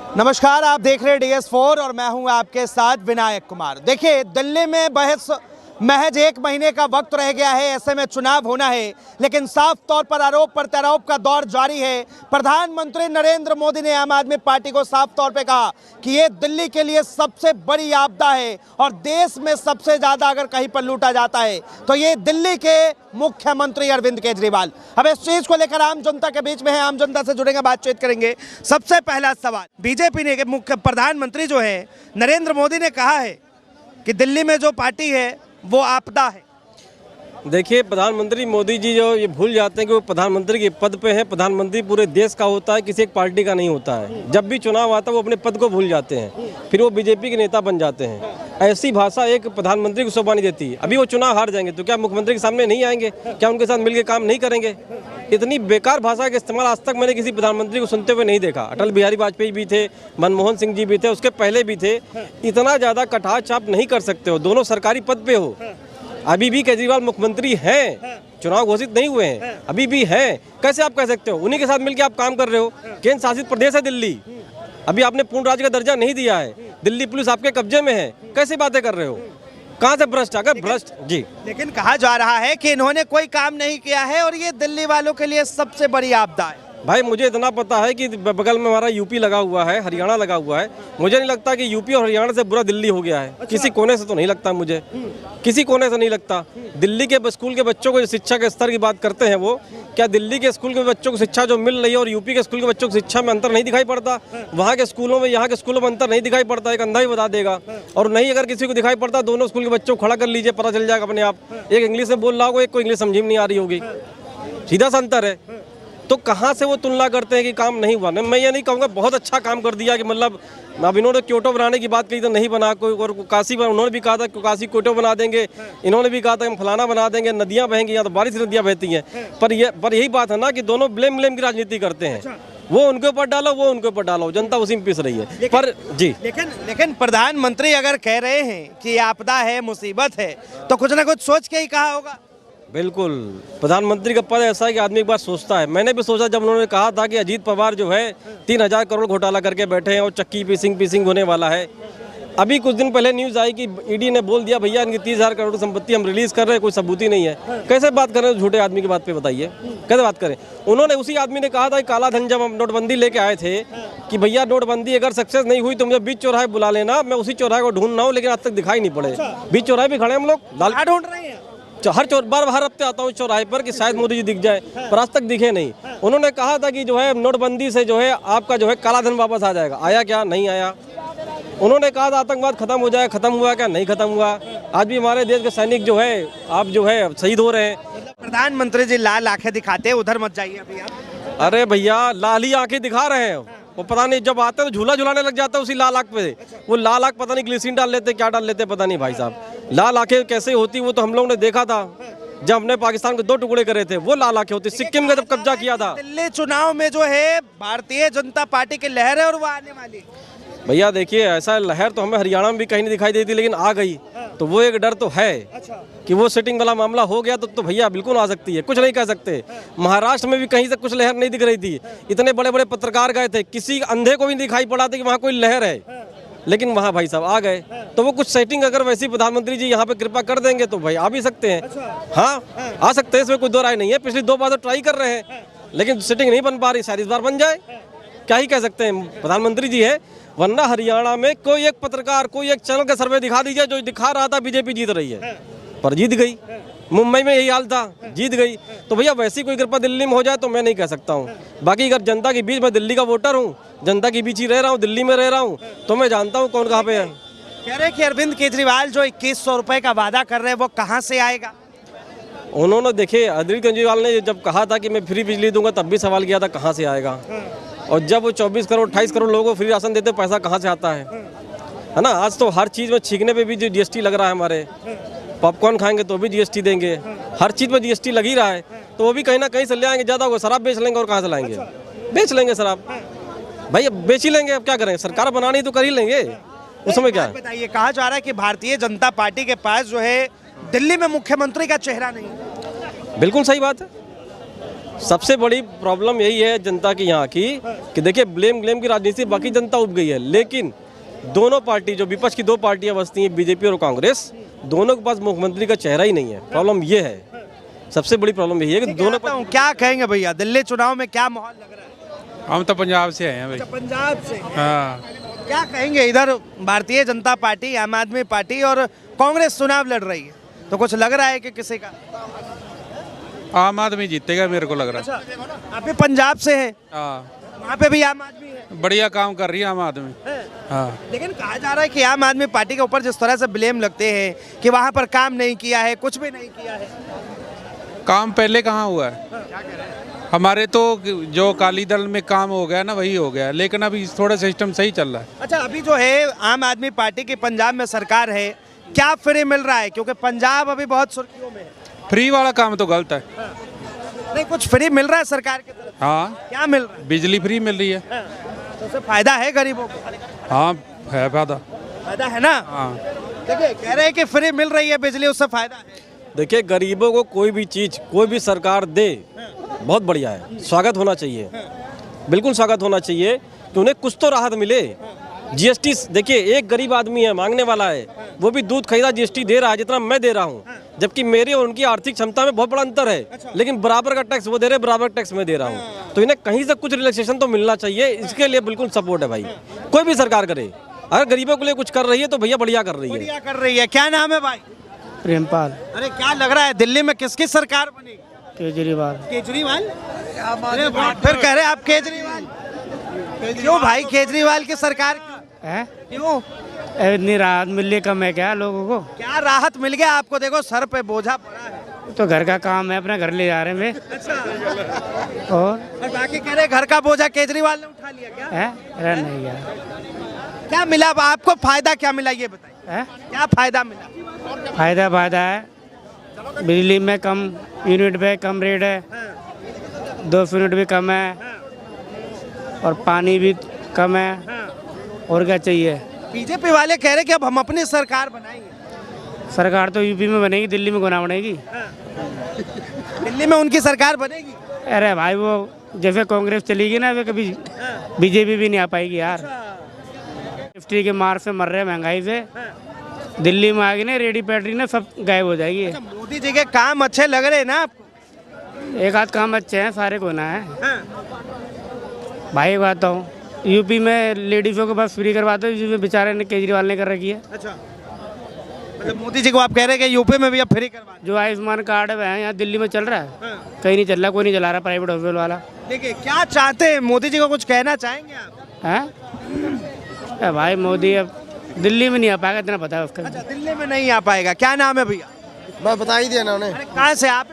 नमस्कार, आप देख रहे हैं DS4 और मैं हूं आपके साथ विनायक कुमार। देखिए, दिल्ली में बहस महज 1 महीने का वक्त रह गया है, ऐसे में चुनाव होना है, लेकिन साफ तौर पर आरोप प्रत्यारोप का दौर जारी है। प्रधानमंत्री नरेंद्र मोदी ने आम आदमी पार्टी को साफ तौर पे कहा कि ये दिल्ली के लिए सबसे बड़ी आपदा है और देश में सबसे ज्यादा अगर कहीं पर लूटा जाता है तो ये दिल्ली के मुख्यमंत्री अरविंद केजरीवाल। अब इस चीज को लेकर आम जनता के बीच में है, आम जनता से जुड़ेंगे, बातचीत करेंगे। सबसे पहला सवाल, बीजेपी ने मुख्य प्रधानमंत्री जो है नरेंद्र मोदी ने कहा है कि दिल्ली में जो पार्टी है वो आपदा है। देखिए, प्रधानमंत्री मोदी जी जो ये भूल जाते हैं कि वो प्रधानमंत्री के पद पे हैं। प्रधानमंत्री पूरे देश का होता है, किसी एक पार्टी का नहीं होता है। जब भी चुनाव आता है वो अपने पद को भूल जाते हैं, फिर वो बीजेपी के नेता बन जाते हैं। ऐसी भाषा एक प्रधानमंत्री को शोभा नहीं देती। अभी वो चुनाव हार जाएंगे तो क्या मुख्यमंत्री के सामने नहीं आएंगे? क्या उनके साथ मिलकर काम नहीं करेंगे? इतनी बेकार भाषा का इस्तेमाल आज तक मैंने किसी प्रधानमंत्री को सुनते हुए नहीं देखा। अटल बिहारी वाजपेयी भी थे, मनमोहन सिंह जी भी थे, उसके पहले भी थे। इतना ज़्यादा कटाक्ष आप नहीं कर सकते हो, दोनों सरकारी पद पे हो। अभी भी केजरीवाल मुख्यमंत्री हैं, चुनाव घोषित नहीं हुए हैं, अभी भी हैं। कैसे आप कह सकते हो? उन्हीं के साथ मिलकर आप काम कर रहे हो। केंद्र शासित प्रदेश है दिल्ली, अभी आपने पूर्ण राज्य का दर्जा नहीं दिया है, दिल्ली पुलिस आपके कब्जे में है। कैसे बातें कर रहे हो? कहाँ से भ्रष्ट? अगर भ्रष्ट जी। लेकिन कहा जा रहा है कि इन्होंने कोई काम नहीं किया है और ये दिल्ली वालों के लिए सबसे बड़ी आपदा है। भाई, मुझे इतना पता है कि बगल में हमारा यूपी लगा हुआ है, हरियाणा लगा हुआ है। मुझे नहीं लगता कि यूपी और हरियाणा से बुरा दिल्ली हो गया है। अच्छा। किसी कोने से तो नहीं लगता, मुझे किसी कोने से नहीं लगता। दिल्ली के स्कूल के बच्चों को शिक्षा के स्तर की बात करते हैं, वो क्या दिल्ली के स्कूल के बच्चों को शिक्षा जो मिल रही है और यूपी के स्कूल के बच्चों को शिक्षा में अंतर नहीं दिखाई पड़ता? वहाँ के स्कूलों में यहाँ के स्कूलों में अंतर नहीं दिखाई पड़ता? एक अंधा ही बता देगा। और नहीं अगर किसी को दिखाई पड़ता, दोनों स्कूल के बच्चों को खड़ा कर लीजिए, पता चल जाएगा अपने आप। एक इंग्लिश में बोल रहा होगा, एक को इंग्लिश समझ में नहीं आ रही होगी, सीधा सा अंतर है। तो कहाँ से वो तुलना करते हैं कि काम नहीं हुआ? मैं ये नहीं कहूँगा बहुत अच्छा काम कर दिया कि मतलब अब इन्होंने क्योटो बनाने की बात कही तो नहीं बना कोई, और काशी उन्होंने भी कहा था कि काशी क्योटो बना देंगे, इन्होंने भी कहा था हम फलाना बना देंगे, नदियाँ बहेंगी, यहाँ तो बारिश नदियाँ बहती हैं। पर यही बात है ना कि दोनों ब्लेम की राजनीति करते हैं। वो उनके ऊपर डालो, वो उनके ऊपर डालो, जनता उसी में पिस रही है। पर जी, लेकिन प्रधानमंत्री अगर कह रहे हैं कि आपदा है, मुसीबत है, तो कुछ ना कुछ सोच के ही कहा होगा। बिल्कुल, प्रधानमंत्री का पद ऐसा है कि आदमी एक बार सोचता है। मैंने भी सोचा जब उन्होंने कहा था कि अजीत पवार जो है 3000 करोड़ घोटाला करके बैठे हैं और चक्की पीसिंग होने वाला है। अभी कुछ दिन पहले न्यूज़ आई कि ईडी ने बोल दिया भैया इनकी 30,000 करोड़ की संपत्ति हम रिलीज कर रहे हैं, कोई सबूत ही नहीं है। कैसे बात कर रहे हैं झूठे आदमी की बात पे? बताइए कैसे बात करें? उन्होंने, उसी आदमी ने कहा था कि काला धन जब हम नोटबंदी लेके आए थे कि भैया नोटबंदी अगर सक्सेस नहीं हुई तो मुझे बीच चौराहे बुला लेना, मैं उसी चौराहे को ढूंढ रहा हूँ, लेकिन आज तक दिखाई नहीं पड़े। बीच चौराहे भी खड़े हम लोग, लाल ढूंढ रहे हैं। हर हफ्ते आता हूँ चौराहे पर कि शायद मोदी जी दिख जाए, पर आज तक दिखे नहीं। उन्होंने कहा था कि जो है नोटबंदी से जो है आपका जो है काला धन वापस आ जाएगा। आया क्या? नहीं आया। उन्होंने कहा था आतंकवाद खत्म हो जाए, खत्म हुआ क्या? नहीं खत्म हुआ। आज भी हमारे देश के सैनिक जो है आप जो है शहीद हो रहे हैं। प्रधानमंत्री जी लाल आंखें दिखाते हैं, उधर मत जाइए अभी आप। अरे भैया, लाल ही आंखें दिखा रहे हैं। वो पता नहीं जब आते हैं तो झूला झुलाने लग जाता है उसी लाल आंख पे। वो लाल आंख पता नहीं ग्लिसरीन डाल लेते, क्या डाल लेते पता नहीं भाई साहब। लाल आंखें कैसे होती वो तो हम लोगों ने देखा था जब हमने पाकिस्तान के 2 टुकड़े करे थे, वो लाल आंखें होती। सिक्किम का जब कब्जा किया था। दिल्ली चुनाव में जो है भारतीय जनता पार्टी की लहर है और वो आने वाली। भैया देखिए, ऐसा लहर तो हमें हरियाणा में भी कहीं नहीं दिखाई देती, लेकिन आ गई तो वो एक डर तो है। अच्छा। कि वो सिटिंग वाला मामला हो गया तो भैया बिल्कुल आ सकती है, कुछ नहीं कह सकते। महाराष्ट्र में भी कहीं से कुछ लहर नहीं दिख रही थी, इतने बड़े बड़े पत्रकार गए थे, किसी अंधे को भी दिखाई पड़ा था कि वहाँ कोई लहर है, लेकिन वहाँ भाई साहब आ गए। तो वो कुछ सेटिंग अगर वैसी प्रधानमंत्री जी यहाँ पे कृपा कर देंगे तो भाई आ भी सकते हैं। हाँ, आ सकते हैं, इसमें कोई दो राय नहीं है। पिछली 2 बार तो ट्राई कर रहे हैं, लेकिन सेटिंग नहीं बन पा रही, शायद इस बार बन जाए। क्या ही कह सकते हैं, प्रधानमंत्री जी है। वरना हरियाणा में कोई एक पत्रकार, कोई एक चैनल का सर्वे दिखा दीजिए जो दिखा रहा था बीजेपी जीत रही है, पर जीत गई। मुंबई में यही हाल था, जीत गई। तो भैया वैसी कोई कृपा दिल्ली में हो जाए तो मैं नहीं कह सकता हूँ। बाकी अगर जनता के बीच, मैं दिल्ली का वोटर हूँ, जनता के बीच ही रह रहा हूँ, दिल्ली में रह रहा हूँ, तो मैं जानता हूँ कौन कहाँ पे है। कह रहे कि अरविंद केजरीवाल जो 2100 रुपए का वादा कर रहे हैं वो कहाँ से आएगा? उन्होंने देखिए, अरविंद केजरीवाल ने जब कहा था कि मैं फ्री बिजली दूंगा तब भी सवाल किया था कहाँ से आएगा। और जब वो 24 करोड़ 28 करोड़ लोगों को फ्री राशन देते, पैसा कहाँ से आता है ना? आज तो हर चीज़ में छींकने पे भी जो GST लग रहा है, हमारे पॉपकॉर्न खाएंगे तो भी GST देंगे, हर चीज़ में GST लग ही रहा है। तो वो भी कहीं ना कहीं से ले आएंगे, ज़्यादा होगा शराब बेच लेंगे, और कहाँ से लाएंगे? बेच लेंगे शराब भाई, बेच ही लेंगे। अब क्या करें, सरकार बनानी तो कर ही लेंगे, उसमें क्या है? बताइए, कहा जा रहा है कि भारतीय जनता पार्टी के पास जो है दिल्ली में मुख्यमंत्री का चेहरा नहीं है। बिल्कुल सही बात है। सबसे बड़ी प्रॉब्लम यही है जनता की यहाँ की कि देखिए ब्लेम की राजनीति बाकी जनता उब गई है, लेकिन दोनों पार्टी जो विपक्ष की दो पार्टियां बसती हैं बीजेपी और कांग्रेस, दोनों के पास मुख्यमंत्री का चेहरा ही नहीं है। प्रॉब्लम ये है, सबसे बड़ी प्रॉब्लम यही है कि दोनों क्या कहेंगे भैया, दिल्ली चुनाव में क्या माहौल लग रहा है? हम तो पंजाब से आए हैं भाई। पंजाब से हाँ। क्या कहेंगे, इधर भारतीय जनता पार्टी, आम आदमी पार्टी और कांग्रेस चुनाव लड़ रही है, तो कुछ लग रहा है कि किसी का आम आदमी जीतेगा मेरे को लग रहा है। आप भी पंजाब से हैं, हाँ, वहाँ पे भी आम आदमी है? बढ़िया काम कर रही है आम आदमी। हाँ, लेकिन कहा जा रहा है कि आम आदमी पार्टी के ऊपर जिस तरह से ब्लेम लगते हैं कि वहाँ पर काम नहीं किया है, कुछ भी नहीं किया है। काम पहले कहाँ हुआ है? हमारे तो जो अकाली दल में काम हो गया ना वही हो गया, लेकिन अभी थोड़ा सिस्टम सही चल रहा है। अच्छा, अभी जो है आम आदमी पार्टी की पंजाब में सरकार है, क्या फ्री मिल रहा है? क्योंकि पंजाब अभी बहुत सुर्खियों में है। फ्री वाला काम तो गलत है। नहीं, कुछ फ्री मिल रहा है सरकार की तरफ? हाँ, क्या मिल रहा है? बिजली फ्री मिल रही है। तो उससे फायदा है गरीबों को? हाँ, है फायदा। फायदा है ना? हाँ, देखिए, कह रहे हैं कि फ्री मिल रही है बिजली, उससे फायदा है। देखिए गरीबों को कोई भी चीज़ कोई भी सरकार दे बहुत बढ़िया है, स्वागत होना चाहिए, बिल्कुल स्वागत होना चाहिए कि उन्हें कुछ तो राहत मिले। जीएसटी देखिए, एक गरीब आदमी है, मांगने वाला है, वो भी दूध खरीदा जीएसटी दे रहा है जितना मैं दे रहा हूँ, जबकि मेरी और उनकी आर्थिक क्षमता में बहुत बड़ा अंतर है, लेकिन बराबर का टैक्स वो दे रहे, बराबर टैक्स मैं दे रहा हूँ, तो इन्हें कहीं से कुछ रिलैक्सेशन तो मिलना चाहिए। इसके लिए बिल्कुल सपोर्ट है भाई, कोई भी सरकार करे, अगर गरीबों के लिए कुछ कर रही है तो भैया बढ़िया कर रही है। बढ़िया कर रही है। क्या नाम है भाई? प्रेमपाल। अरे क्या लग रहा है, दिल्ली में किसकी सरकार बनेगी? केजरीवाल। केजरीवाल? अरे फिर कह रहे आप केजरीवाल, क्यों भाई केजरीवाल की सरकार क्यों? है क्यों? इतनी राहत मिल रही कम है क्या लोगों को? क्या राहत मिल गया आपको? देखो सर पे बोझा पड़ा है। तो घर का काम है, अपना घर ले जा रहे हैं वे। अच्छा, और बाकी कह रहे घर का बोझा केजरीवाल ने उठा लिया क्या? है? अरे नहीं यार। क्या मिला आपको, फायदा क्या मिला ये बताइए? है? क्या फायदा मिला? फायदा है, बिजली में कम यूनिट पे कम रेट है, 2 यूनिट भी कम है, और पानी भी कम है, और क्या चाहिए? बीजेपी वाले कह रहे कि अब हम अपनी सरकार बनाएंगे। सरकार तो यूपी में बनेगी, दिल्ली में गुना बनेगी। दिल्ली में उनकी सरकार बनेगी? अरे भाई, वो जैसे कांग्रेस चलेगी ना, वे कभी बीजेपी भी नहीं आ पाएगी यार। निफ्टी के मार से मर रहे, महंगाई से। दिल्ली में आ गई ना रेडी पैटरी ना, सब गायब हो जाएगी। अच्छा, मोदी जी के काम अच्छे लग रहे हैं ना आपको? एक आध काम अच्छे हैं, सारे को ना है भाई। बात हूँ, यूपी में लेडीज़ों को बस फ्री करवाते हैं, जिसमें बेचारे ने केजरीवाल ने कर रखी है। अच्छा, मतलब मोदी जी को आप कह रहे हैं कि यूपी में भी अब फ्री करवा? जो आयुष्मान कार्ड है यहाँ दिल्ली में चल रहा है, कहीं नहीं चल रहा, कोई नहीं चला रहा प्राइवेट हॉस्पिटल वाला। देखिए, क्या चाहते हैं मोदी जी को, कुछ कहना चाहेंगे आप? हैं भाई, मोदी अब दिल्ली में नहीं आ पाएगा, इतना पता है उसका। अच्छा, दिल्ली में नहीं आ पाएगा। क्या नाम है भैया? बस बता ही दिया ना उन्हें। अरे कहाँ से आप?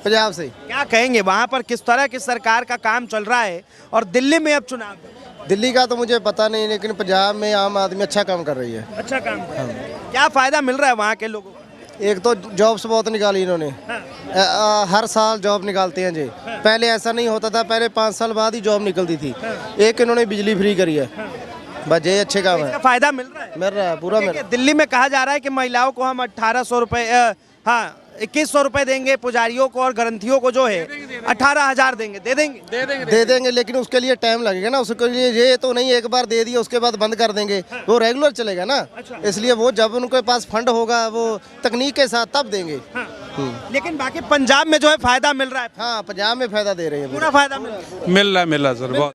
पंजाब से। क्या कहेंगे, वहाँ पर किस तरह की सरकार का काम चल रहा है, और दिल्ली में अब चुनाव है? दिल्ली का तो मुझे पता नहीं, लेकिन पंजाब में आम आदमी अच्छा काम कर रही है। अच्छा काम कर रहा है। क्या फायदा मिल रहा है वहाँ के लोगों को? एक तो जॉब्स बहुत निकाली इन्होंने। हर साल जॉब निकालते हैं जी। पहले ऐसा नहीं होता था, पहले 5 साल बाद ही जॉब निकलती थी। एक इन्होंने बिजली फ्री करी है, बस ये अच्छे काम है। इसका फायदा मिल रहा है? मिल रहा है, पूरा मिल रहा देखिए, दिल्ली में कहा जा रहा है कि महिलाओं को हम 1800 रुपए, हाँ 2100 रुपए देंगे, पुजारियों को और ग्रंथियों को जो है 18,000 देंगे। दे देंगे? दे देंगे, लेकिन उसके लिए टाइम लगेगा ना। उसके लिए ये तो नहीं एक बार दे दिया उसके बाद बंद कर देंगे, वो रेगुलर चलेगा ना। इसलिए वो जब उनके पास फंड होगा, वो तकनीक के साथ तब देंगे। लेकिन बाकी पंजाब में जो है फायदा मिल रहा है? हाँ, पंजाब में फायदा दे रहे हैं, पूरा फायदा मिल रहा है। मिल रहा है सर, बहुत।